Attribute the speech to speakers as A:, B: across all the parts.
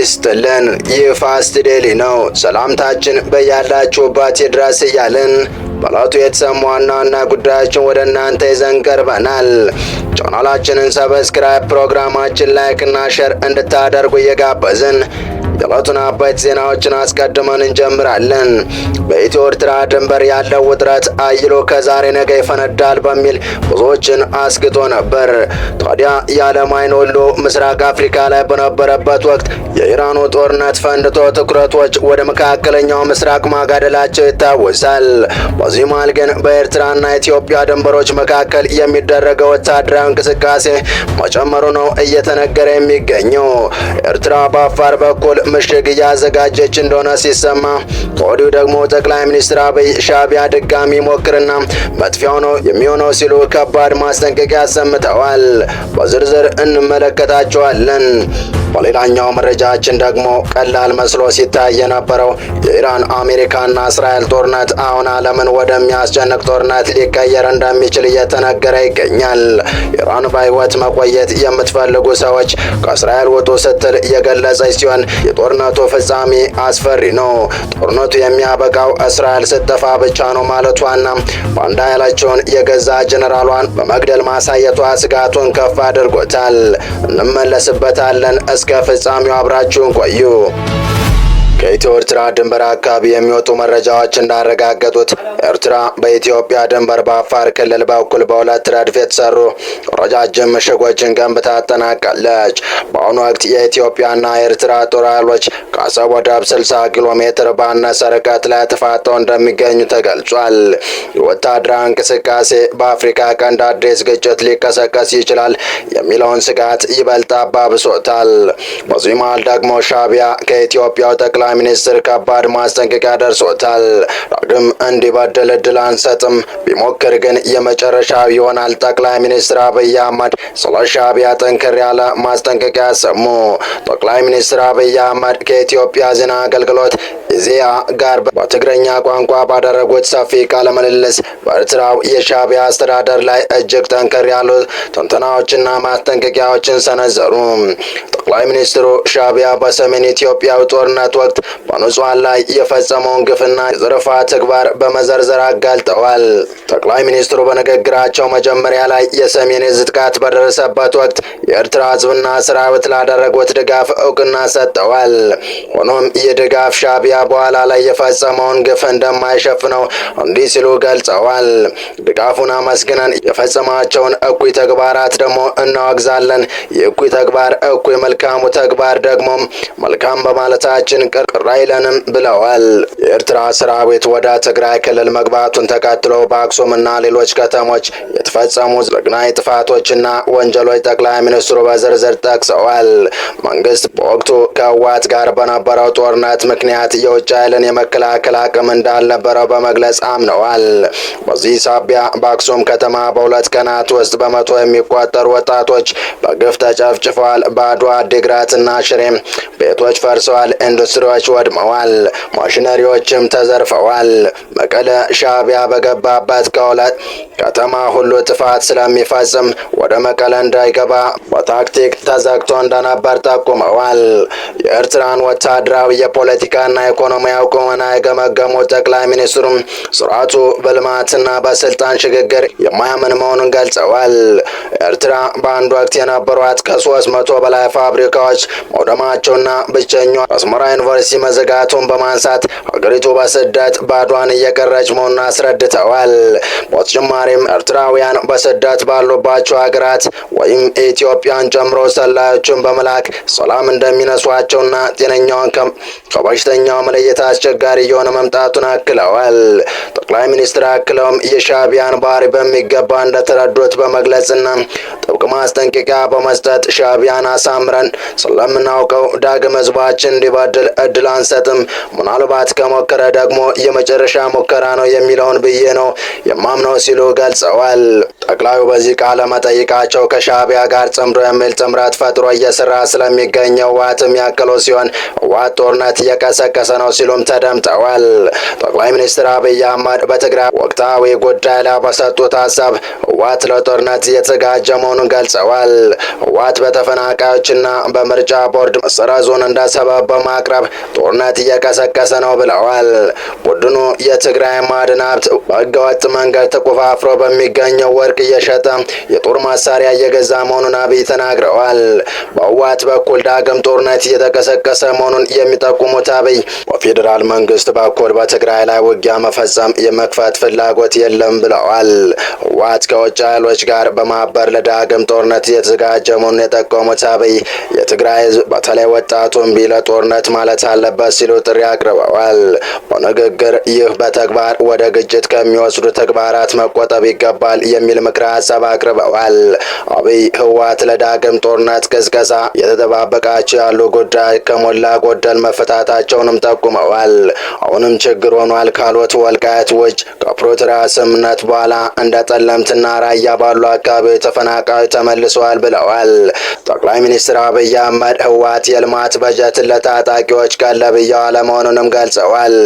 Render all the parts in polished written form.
A: ይስጥልን። ይህ ፋስት ዴሊ ነው። ሰላምታችን በያላችሁበት ይድረስ እያልን በዕለቱ የተሰሙ ዋና ዋና ጉዳዮችን ወደ እናንተ ይዘን ቀርበናል። ቻናላችንን ሰብስክራይብ፣ ፕሮግራማችን ላይክ እና ሼር እንድታደርጉ እየጋበዝን የዕለቱን አበይት ዜናዎችን አስቀድመን እንጀምራለን። በኢትዮ ኤርትራ ድንበር ያለው ውጥረት አይሎ ከዛሬ ነገ ይፈነዳል በሚል ብዙዎችን አስግቶ ነበር። ታዲያ የዓለም አይን ሁሉ ምስራቅ አፍሪካ ላይ በነበረበት ወቅት የኢራኑ ጦርነት ፈንድቶ ትኩረቶች ወደ መካከለኛው ምስራቅ ማጋደላቸው ይታወሳል። በዚህ መሃል ግን በኤርትራና ኢትዮጵያ ድንበሮች መካከል የሚደረገው ወታደራዊ እንቅስቃሴ መጨመሩ ነው እየተነገረ የሚገኘው። ኤርትራ በአፋር በኩል ምሽግ እያዘጋጀች እንደሆነ ሲሰማ፣ ከወዲሁ ደግሞ ጠቅላይ ሚኒስትር አብይ ሻዕቢያ ድጋሚ ሞክርና መጥፊያው ነው የሚሆነው ሲሉ ከባድ ማስጠንቀቂያ አሰምተዋል። በዝርዝር እንመለከታቸዋለን። በሌላኛው መረጃችን ደግሞ ቀላል መስሎ ሲታይ የነበረው የኢራን አሜሪካና እስራኤል ጦርነት አሁን ዓለምን ወደሚያስጨንቅ ጦርነት ሊቀየር እንደሚችል እየተነገረ ይገኛል። ኢራን በሕይወት መቆየት የምትፈልጉ ሰዎች ከእስራኤል ውጡ ስትል የገለጸች ሲሆን የጦርነቱ ፍጻሜ አስፈሪ ነው፣ ጦርነቱ የሚያበቃው እስራኤል ስትጠፋ ብቻ ነው ማለቷና ባንዳ ያላቸውን የገዛ ጀነራሏን በመግደል ማሳየቷ ስጋቱን ከፍ አድርጎታል። እንመለስበታለን። እስከ ፍጻሜው አብራችሁን ቆዩ። ከኢትዮ ኤርትራ ድንበር አካባቢ የሚወጡ መረጃዎች እንዳረጋገጡት ኤርትራ በኢትዮጵያ ድንበር በአፋር ክልል በኩል በሁለት ረድፍ የተሰሩ ረጃጅም ምሽጎችን ገንብታ አጠናቃለች። በአሁኑ ወቅት የኢትዮጵያና የኤርትራ ጦር ኃይሎች ከአሰብ ወደብ 60 ኪሎ ሜትር ባነሰ ርቀት ላይ ተፋጠው እንደሚገኙ ተገልጿል። የወታደራዊ እንቅስቃሴ በአፍሪካ ቀንድ አዲስ ግጭት ሊቀሰቀስ ይችላል የሚለውን ስጋት ይበልጥ አባብሶታል። በዚህ መሃል ደግሞ ሻዕቢያ ከኢትዮጵያው ጠቅላይ ሚኒስትር ከባድ ማስጠንቀቂያ ደርሶታል። ዳግም እንዲበድል እድል አንሰጥም፣ ቢሞክር ግን የመጨረሻው ይሆናል። ጠቅላይ ሚኒስትር አብይ አህመድ ስለ ሻዕቢያ ጠንከር ያለ ማስጠንቀቂያ ሰሙ። ጠቅላይ ሚኒስትር አብይ አህመድ ከኢትዮጵያ ዜና አገልግሎት ኢዜአ ጋር በትግረኛ ቋንቋ ባደረጉት ሰፊ ቃለ ምልልስ በኤርትራው የሻዕቢያ አስተዳደር ላይ እጅግ ጠንከር ያሉ ትንተናዎችና ማስጠንቀቂያዎችን ሰነዘሩ። ጠቅላይ ሚኒስትሩ ሻዕቢያ በሰሜን ኢትዮጵያው ጦርነት ወቅት በንጹሃን ላይ የፈጸመውን ግፍና የዘረፋ ተግባር በመዘርዘር አጋልጠዋል። ጠቅላይ ሚኒስትሩ በንግግራቸው መጀመሪያ ላይ የሰሜን ዕዝ ጥቃት በደረሰበት ወቅት የኤርትራ ሕዝብና ሰራዊት ላደረጉት ድጋፍ እውቅና ሰጥተዋል። ሆኖም ይህ ድጋፍ ሻዕቢያ በኋላ ላይ የፈጸመውን ግፍ እንደማይሸፍነው እንዲህ ሲሉ ገልጸዋል። ድጋፉን አመስግነን የፈጸማቸውን እኩይ ተግባራት ደግሞ እናወግዛለን። የእኩይ ተግባር እኩይ፣ መልካሙ ተግባር ደግሞ መልካም በማለታችን ቅር አይለንም ብለዋል። የኤርትራ ሰራዊት ወደ ትግራይ ክልል መግባቱን ተከትሎ በአክሱምና ሌሎች ከተሞች የተፈጸሙ ዘግናኝ ጥፋቶችና ወንጀሎች ጠቅላይ ሚኒስትሩ በዝርዝር ጠቅሰዋል። መንግስት በወቅቱ ከህወሓት ጋር በነበረው ጦርነት ምክንያት የውጭ ኃይልን የመከላከል አቅም እንዳልነበረው በመግለጽ አምነዋል። በዚህ ሳቢያ በአክሱም ከተማ በሁለት ቀናት ውስጥ በመቶ የሚቆጠሩ ወጣቶች በግፍ ተጨፍጭፈዋል። በአድዋ፣ አዲግራትና ሽሬም ቤቶች ፈርሰዋል። ኢንዱስትሪዎች ወድመዋል። ማሽነሪዎችም ተዘርፈዋል። መቀለ ሻዕቢያ በገባበት ከሁለት ከተማ ሁሉ ጥፋት ስለሚፈጽም ወደ መቀለ እንዳይገባ በታክቲክ ተዘግቶ እንደነበር ጠቁመዋል። የኤርትራን ወታደራዊ የፖለቲካና ኢኮኖሚያዊ ቁመና የገመገሙት ጠቅላይ ሚኒስትሩም ስርዓቱ በልማትና በስልጣን ሽግግር የማያምን መሆኑን ገልጸዋል። ኤርትራ በአንድ ወቅት የነበሯት ከ300 በላይ ፋብሪካዎች መውደማቸውና ብቸኛዋ አስመራ ዩኒቨርሲቲ መዘጋቱን በማንሳት ሀገሪቱ በስደት ባዷን እየቀረች መሆኑን አስረድተዋል። በተጨማሪም ኤርትራውያን በስደት ባሉባቸው ሀገራት ወይም ኢትዮጵያን ጨምሮ ሰላዮችን በመላክ ሰላም እንደሚነሷቸውና ጤነኛውን ከበሽተኛው መለየት አስቸጋሪ እየሆነ መምጣቱን አክለዋል። ጠቅላይ ሚኒስትር አክለውም የሻዕቢያን ባህሪ በሚገባ እንደተረዱት በመግለጽና ጥብቅ ማስጠንቀቂያ በመስጠት ሻዕቢያን አሳምረን ስለምናውቀው ዳግም ህዝባችን እንዲበድል እድል አንሰጥም፣ ምናልባት ከሞከረ ደግሞ የመጨረሻ ሙከራ ነው የሚለውን ብዬ ነው የማምነው ሲሉ ገልጸዋል። ጠቅላዩ በዚህ ቃለ መጠይቃቸው ከሻዕቢያ ጋር ጽምዶ የሚል ጥምረት ፈጥሮ እየሰራ ስለሚገኘው ህወሓትም ያከሉ ሲሆን ህወሓት ጦርነት እየቀሰቀሰ ነው ሲሉም ተደምጠዋል። ጠቅላይ ሚኒስትር አብይ አህመድ በትግራይ ወቅታዊ ጉዳይ ላይ በሰጡት ሀሳብ ህወሓት ለጦርነት እየተዘጋጀ መሆኑን ገልጸዋል። ህወሓት በተፈናቃዮችና በምርጫ ቦርድ መሰረዙን እንደ ሰበብ በማቅረብ ጦርነት እየቀሰቀሰ ነው ብለዋል። ቡድኑ የትግራይ ማዕድን ሀብት በህገወጥ መንገድ ተቆፋፍሮ በሚገኘው ወርቅ እየሸጠ የጦር መሳሪያ እየገዛ መሆኑን አብይ ተናግረዋል። በህወሓት በኩል ዳግም ጦርነት እየተቀሰቀሰ መሆኑን የሚጠቁሙት አብይ በፌዴራል መንግስት በኩል በትግራይ ላይ ውጊያ መፈጸም የመክፈት ፍላጎት የለም ብለዋል። ህወሓት ከውጭ ኃይሎች ጋር በማበር ለዳግም ጦርነት እየተዘጋጀ መሆኑን የጠቆሙት አብይ የትግራይ ህዝብ በተለይ ወጣቱ እምቢ ለጦርነት ማለት አለበት ሲሉ ጥሪ አቅርበዋል። በንግግር ይህ በተግባር ወደ ግጭት ከሚወስዱ ተግባራት መቆጠብ ይገባል የሚል ምክረ ሀሳብ አቅርበዋል። አብይ ህወሓት ለዳግም ጦርነት ቅስቀሳ የተጠባበቃቸው ያሉ ጉዳይ ከሞላ ጎደል መፈታታቸውንም ጠቁመዋል። አሁንም ችግር ሆኗል ካሉት ወልቃይት ውጭ ከፕሪቶሪያ ስምምነት በኋላ እንደ ጠለምትና ራያ ባሉ አካባቢዎች ተፈናቃዮች ተመልሰዋል ብለዋል። ጠቅላይ ሚኒስትር አብይ አህመድ ህወሓት የልማት በጀትን ለታጣቂዎች ቀለብ እያዋለ መሆኑንም ገልጸዋል።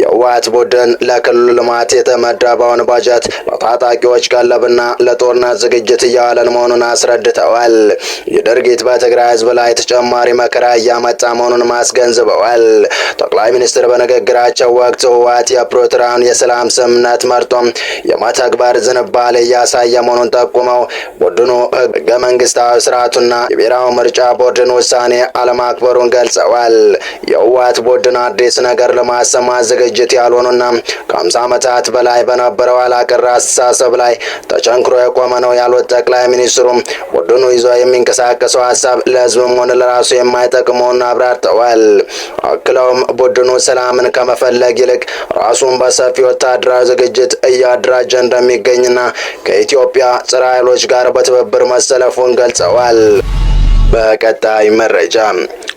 A: የህወሓት ቡድን ለክልሉ ልማት የተመደበውን በጀት ለታጣቂዎች ቀለብና ለጦርነት ዝግጅት እያዋለን መሆኑን አስረድተዋል። ይህ ድርጊት በትግራይ ህዝብ ላይ ተጨማሪ መከራ እያመጣ መሆኑን አስገንዝበዋል። ጠቅላይ ሚኒስትር በንግግራቸው ወቅት ህወሓት የፕሪቶሪያውን የሰላም ስምምነት መርጦም የመተግበር ዝንባሌ እያሳየ መሆኑን ጠቁመው ቡድኑ ህገ መንግስታዊ ስርዓቱና የብሔራዊ ምርጫ ቦርድን ውሳኔ አለማክበሩን ገልጸዋል። የህወሓት ቡድን አዲስ ነገር ለማሰማት ዝግጅት ያልሆኑና ከ50 ዓመታት በላይ በነበረው አላቀር አስተሳሰብ ላይ ተቸንክሮ የቆመ ነው ያሉት ጠቅላይ ሚኒስትሩም ቡድኑ ይዞ የሚንቀሳቀሰው ሀሳብ ለህዝብም ሆነ ለራሱ የማይጠቅም መሆኑን አብራርተዋል። አክለውም ቡድኑ ሰላምን ከመፈለግ ይልቅ ራሱን በሰፊ ወታደራዊ ዝግጅት እያደራጀ እንደሚገኝና ከኢትዮጵያ ጸረ ኃይሎች ጋር በትብብር መሰለፉን ገልጸዋል። በቀጣይ መረጃ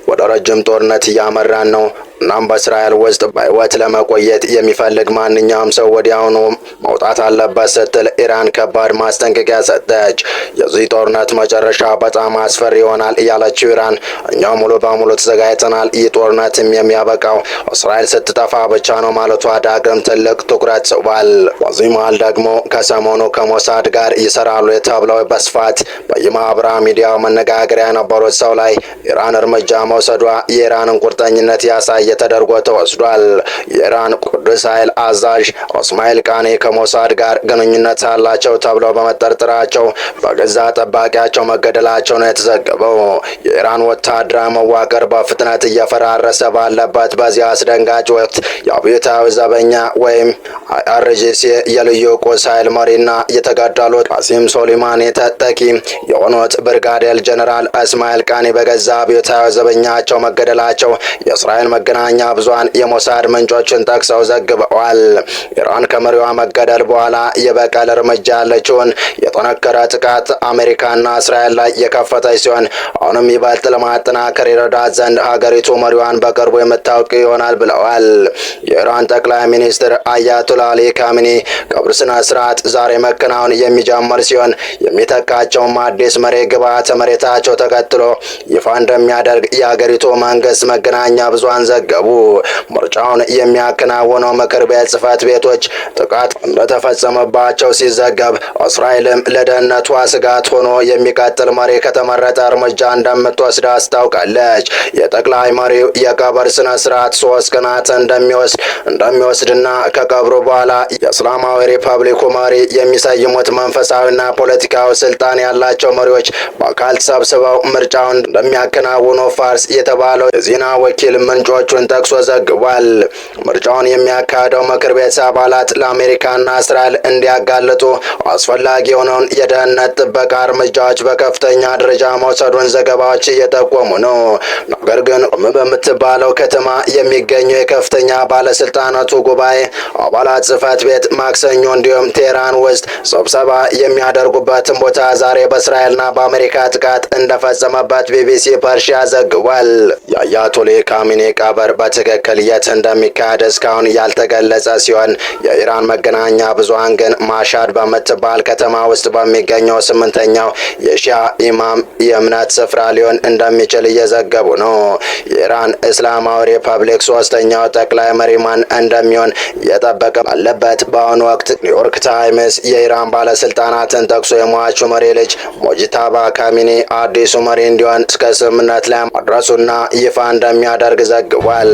A: ወደ ረጅም ጦርነት እያመራን ነው። እናም በእስራኤል ውስጥ በህይወት ለመቆየት የሚፈልግ ማንኛውም ሰው ወዲያውኑ መውጣት አለበት ስትል ኢራን ከባድ ማስጠንቀቂያ ሰጠች። የዚህ ጦርነት መጨረሻ በጣም አስፈሪ ይሆናል ያለችው ኢራን እኛ ሙሉ በሙሉ ተዘጋጅተናል፣ ይህ ጦርነትም የሚያበቃው እስራኤል ስትጠፋ ብቻ ነው ማለቷ ዳግም ትልቅ ትኩረት ስቧል። በዚህ መሃል ደግሞ ከሰሞኑ ከሞሳድ ጋር ይሰራሉ የተብለው በስፋት በየማህበራዊ ሚዲያ መነጋገሪያ የነበሩት ሰው ላይ ኢራን እርምጃ መውሰዷ የኢራንን ቁርጠኝነት ያሳየ ተደርጎ ተወስዷል። የኢራን ቅዱስ ኃይል አዛዥ እስማኤል ቃኔ ከሞሳድ ጋር ግንኙነት አላቸው ተብለው በመጠርጠራቸው በገዛ ጠባቂያቸው መገደላቸው ነው የተዘገበው። የኢራን ወታደራዊ መዋቅር በፍጥነት እየፈራረሰ ባለበት በዚህ አስደንጋጭ ወቅት የአብዮታዊ ዘበኛ ወይም IRGC የልዩ ቁስ ኃይል መሪና የተገደሉት ቃሲም ሶሊማኒ ተጠቂ የሆኑት ብርጋዴር ጀነራል እስማኤል ቃኔ በገዛ አብዮታዊ ዘበኛቸው መገደላቸው የእስራኤል መገናኛ ብዙሃን የሞሳድ ምንጮችን ጠቅሰው ዘግበዋል። ኢራን ከመሪዋ መገደል በኋላ የበቀል እርምጃ ያለችውን የጠነከረ ጥቃት አሜሪካና እስራኤል ላይ የከፈተች ሲሆን አሁንም ይበልጥ ለማጠናከር ይረዳት ዘንድ ሀገሪቱ መሪዋን በቅርቡ የምታውቅ ይሆናል ብለዋል። የኢራን ጠቅላይ ሚኒስትር አያቶላ አሊ ካሚኒ ቀብር ስነ ስርዓት ዛሬ መከናወን የሚጀምር ሲሆን የሚተካቸውም አዲስ መሪ ግብዓተ መሬታቸው ተከትሎ ይፋ እንደሚያደርግ የሀገሪቱ መንግስት መገናኛ ብዙሃን ዘገቡ። ምርጫውን የሚያከናውነው ምክር ቤት ጽህፈት ቤቶች ጥቃት እንደተፈጸመባቸው ሲዘገብ እስራኤልም ለደህንነቷ ስጋት ሆኖ የሚቀጥል መሪ ከተመረጠ እርምጃ እንደምትወስድ አስታውቃለች። የጠቅላይ መሪው የቀብር ስነ ስርዓት 3 ቀናት እንደሚወስድና ከቀብሩ በኋላ የእስላማዊ ሪፐብሊኩ መሪ የሚሰይሙት መንፈሳዊና ፖለቲካዊ ስልጣን ያላቸው መሪዎች በአካል ተሰብስበው ምርጫውን እንደሚያከናውኑ ፋርስ የተባለው የዜና ወኪል ምንጮቹን ጠቅሶ ዘግቧል። ምርጫውን የሚያካሂደው ምክር ቤት አባላት ለአሜሪካና እስራኤል እንዲያጋልጡ አስፈላጊ የሆነውን የደህንነት ጥበቃ እርምጃዎች በከፍተኛ ደረጃ መውሰዱን ዘገባዎች እየጠቆሙ ነው። ነገር ግን ቆም በምትባለው ከተማ የሚገኘው የከፍተኛ ባለስልጣናቱ ጉባኤ አባላት ጽህፈት ቤት ማክሰኞ እንዲሁም ቴህራን ውስጥ ስብሰባ የሚያደርጉበትን ቦታ ዛሬ በእስራኤልና በአሜሪካ ጥቃት እንደፈጸመበት ቢቢሲ ፐርሺያ ዘግቧል። የአያቶላ ካሚኒ ቀብር መቀበር በትክክል የት እንደሚካሄድ እስካሁን ያልተገለጸ ሲሆን የኢራን መገናኛ ብዙሃን ግን ማሻድ በምትባል ከተማ ውስጥ በሚገኘው 8ኛው የሺያ ኢማም የእምነት ስፍራ ሊሆን እንደሚችል እየዘገቡ ነው። የኢራን እስላማዊ ሪፐብሊክ 3ኛው ጠቅላይ መሪ ማን እንደሚሆን እየጠበቀ ባለበት በአሁኑ ወቅት ኒውዮርክ ታይምስ የኢራን ባለስልጣናትን ጠቅሶ የሟቹ መሪ ልጅ ሞጅታባ ካሚኒ አዲሱ መሪ እንዲሆን እስከ ስምምነት ላይ ማድረሱና ይፋ እንደሚያደርግ ዘግቧል።